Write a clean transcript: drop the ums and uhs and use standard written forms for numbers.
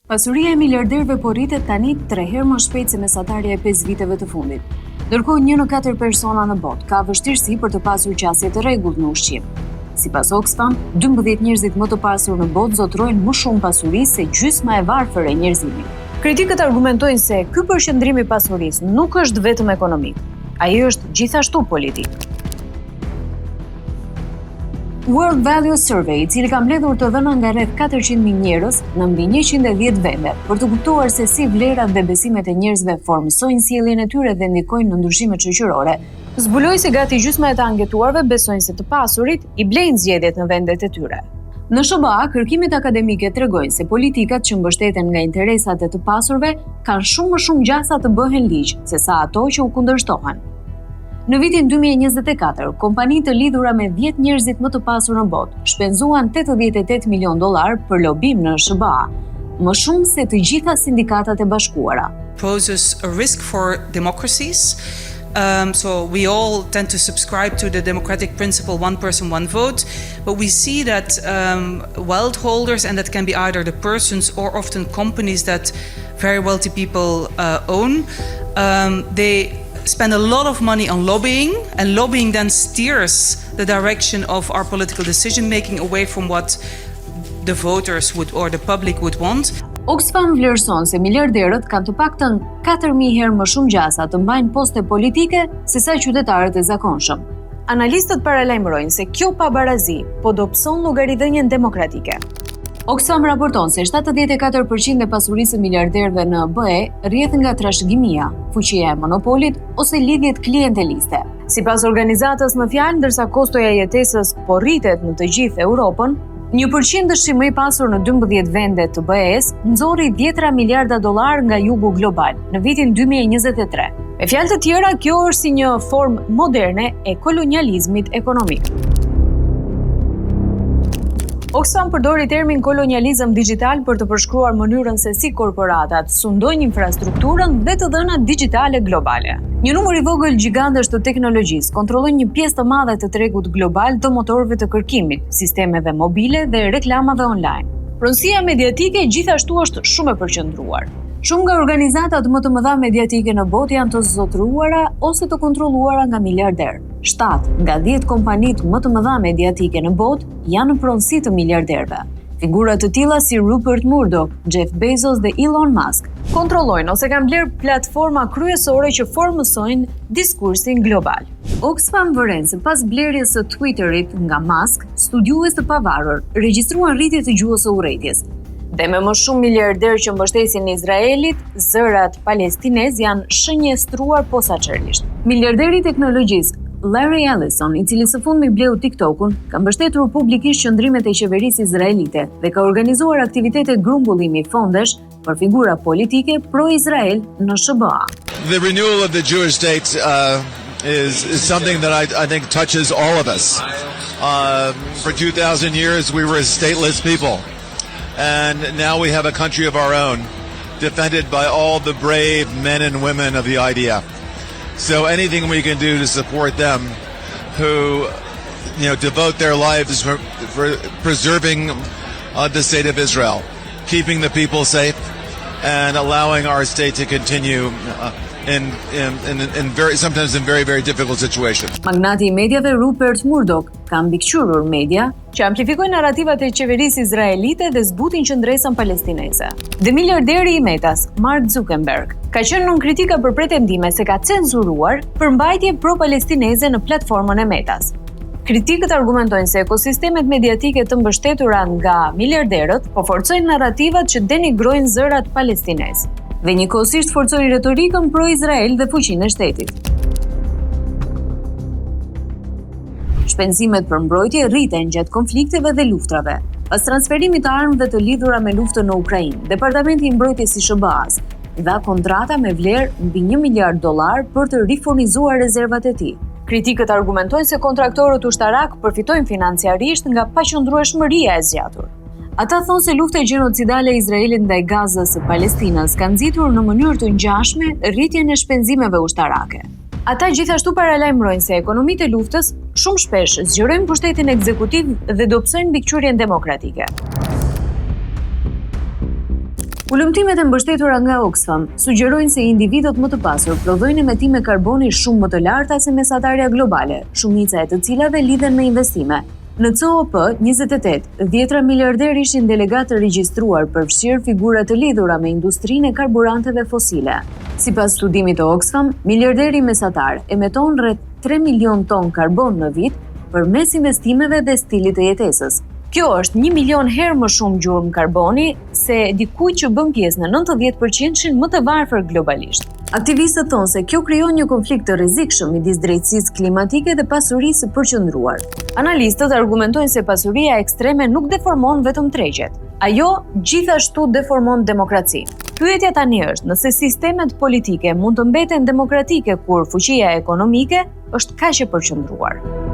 Pasuria e miliarderëve po rritet tani 3 herë më shpejt se mesatarja e 5 viteve të fundit. Ndërkohë 1 në 4 persona në botë ka vështirësi për të pasur qasje të rregullt në ushqim. Sipas Oxfam, 12 njerëzit më të pasur në botë zotrojnë më shumë pasuri se gjysma e varfër e njerëzimit. Kritikët argumentojnë se ky përqendrim i pasurisë nuk është vetëm ekonomik, ai është gjithashtu politik. World Value Survey, i cili ka mbledhur të dhëna nga rreth 400.000 njerëz në mbi 110 vende, për të kuptuar se si vlerat dhe besimet e njerëzve formësojnë sjelljen e tyre dhe ndikojnë në ndryshimet shoqërore, zbuloi se gati gjysma e të anketuarve besojnë se të pasurit i blejnë zgjedhjet në vendet e tyre. Në SBA, kërkimet akademike tregojnë se politikat që mbështeten nga interesat e të pasurve kanë shumë më shumë gjasa të bëhen ligj sesa ato që u kundërshtohen. Në vitin 2024, kompani të lidhura me 10 njerëzit më të pasur në botë shpenzuan $88 milion për lobim në SBA, më shumë se të gjitha sindikatat e bashkuara. Poses a risk for democracies. So we all tend to subscribe to the democratic principle, one person, one vote, but we see that wealth holders, and that can be either the persons or often companies that very wealthy people own, they spend a lot of money on lobbying, and lobbying then steers the direction of our political decision making away from what the voters would or the public would want. Oxfam vlerëson se miliarderët kanë të paktën 4.000 herë më shumë gjasa të mbajnë poste politike sesa qytetarët e zakonshëm. Analistët paralajmërojnë se kjo pabarazi po dobëson llogaridhënien demokratike. Oxfam raporton se 74% e pasurisë së miliarderëve në BE rrjedh nga trashëgimia, fuqia e monopolit ose lidhjet klienteliste. Sipas organizatës më fjalë, ndërsa kostoja e jetesës po rritet në të gjithë Europën, 1% dëshim më i pasur në 12 vende të BE-s nxorri $10 miliarda nga jugu global në vitin 2023. Me fjalë të tjera, kjo është si një formë moderne e kolonializmit ekonomik. Oxfam përdori termin kolonializëm digital për të përshkruar mënyrën se si korporatat sundojnë infrastrukturën dhe të dhënat digjitale globale. Një numër i vogël gjigantësh të teknologjisë kontrollojnë një pjesë të madhe të tregut global të motorëve të kërkimit, sistemeve mobile dhe reklamave online. Pronësia mediatike gjithashtu është shumë e përqendruar. Shumë nga organizatat më të mëdha mediatike në botë janë të zotëruara ose të kontrolluara nga miliarderë. 7 nga 10 kompanitë më të mëdha mediatike në botë janë në pronësi të miliarderëve. Figura të tilla si Rupert Murdoch, Jeff Bezos dhe Elon Musk kontrollojnë ose kanë blerë platforma kryesore që formësojnë diskursin global. Oxfam vëren se pas blerjes së Twitterit nga Musk, studiues të pavarur regjistruan rritje të gjuhës së urrejtjes. Dhe me më shumë miliarderë që mbështesin Izraelit, zërat palestinez janë shënjestruar posaçërisht. Miliarderi i teknologjisë Larry Ellison, i cili së fundmi bleu TikTokun, ka mbështetur publikisht qëndrimet e qeverisë izraelite dhe ka organizuar aktivitete grumbullimi fondesh për figura politike pro-Izrael në SBA. The renewal of the Jewish state is something that I think touches all of us. For 2,000 years we were a stateless people. And now we have a country of our own, defended by all the brave men and women of the idea. So anything we can do to support them who, devote their lives for preserving the state of Israel, keeping the people safe, and allowing our state to continue in sometimes in very, very difficult situations. Magnati i mediave Rupert Murdoch ka mbikëqyrur media që amplifikojnë narrativat e qeverisë izraelite dhe zbutin qendresën palestineze. Dhe miliarderi i Metas, Mark Zuckerberg, ka qenë nën kritika për pretendime se ka cenzuruar përmbajtje pro-palestineze në platformën e Metas. Kritikët argumentojnë se ekosistemet mediatike të mbështetura nga miliarderët po forcojnë narrativat që denigrojnë zërat palestinez dhe njëkohësisht forcojnë retorikën pro-Izrael dhe fuqinë e shtetit. Shpenzimet për mbrojtje rriten gjatë konflikteve dhe luftrave. Pas transferimit të armëve të lidhura me luftën në Ukrainë, Departamenti i Mbrojtjes i SBA-s dha kontrata me vlerë mbi $1 miliard për të rifurnizuar rezervat e tij. Kritikët argumentojnë se kontraktorët ushtarak përfitojnë financiarisht nga paqëndrueshmëria e zgjatur. Ata thonë se lufta gjenocidale e Izraelit ndaj Gazës së Palestinës ka nxitur në mënyrë të ngjashme rritjen e shpenzimeve ushtarake. Ata gjithashtu paralajmërojnë se ekonomitë e luftës shumë shpesh zgjerojnë pushtetin ekzekutiv dhe dobësojnë mbikëqyrjen demokratike. Ulëmtimet e mbështetura nga Oxfam sugjerojnë se individët më të pasur prodhojnë emetime karboni shumë më të larta se mesatarja globale, shumica e të cilave lidhen me investime. Në COP28, 10 miliarder ishin delegatë të regjistruar, përfshirë figura të lidhura me industrinë e karburanteve fosile. Sipas studimit të Oxfam, miliarderi mesatar emeton rreth 3 milion ton karbon në vit përmes investimeve dhe stilit të jetesës. Kjo është 1 milion herë më shumë gjurmë karboni se dikujt që bën pjesë në 90% më të varfër globalisht. Aktivistët thonë se kjo krijon një konflikt të rrezikshëm midis drejtësisë klimatike dhe pasurisë së përqendruar. Analistët argumentojnë se pasuria ekstreme nuk deformon vetëm tregjet. Ajo gjithashtu deformon demokracinë. Pyetja tani është nëse sistemet politike mund të mbeten demokratike kur fuqia ekonomike është kaq e përqendruar.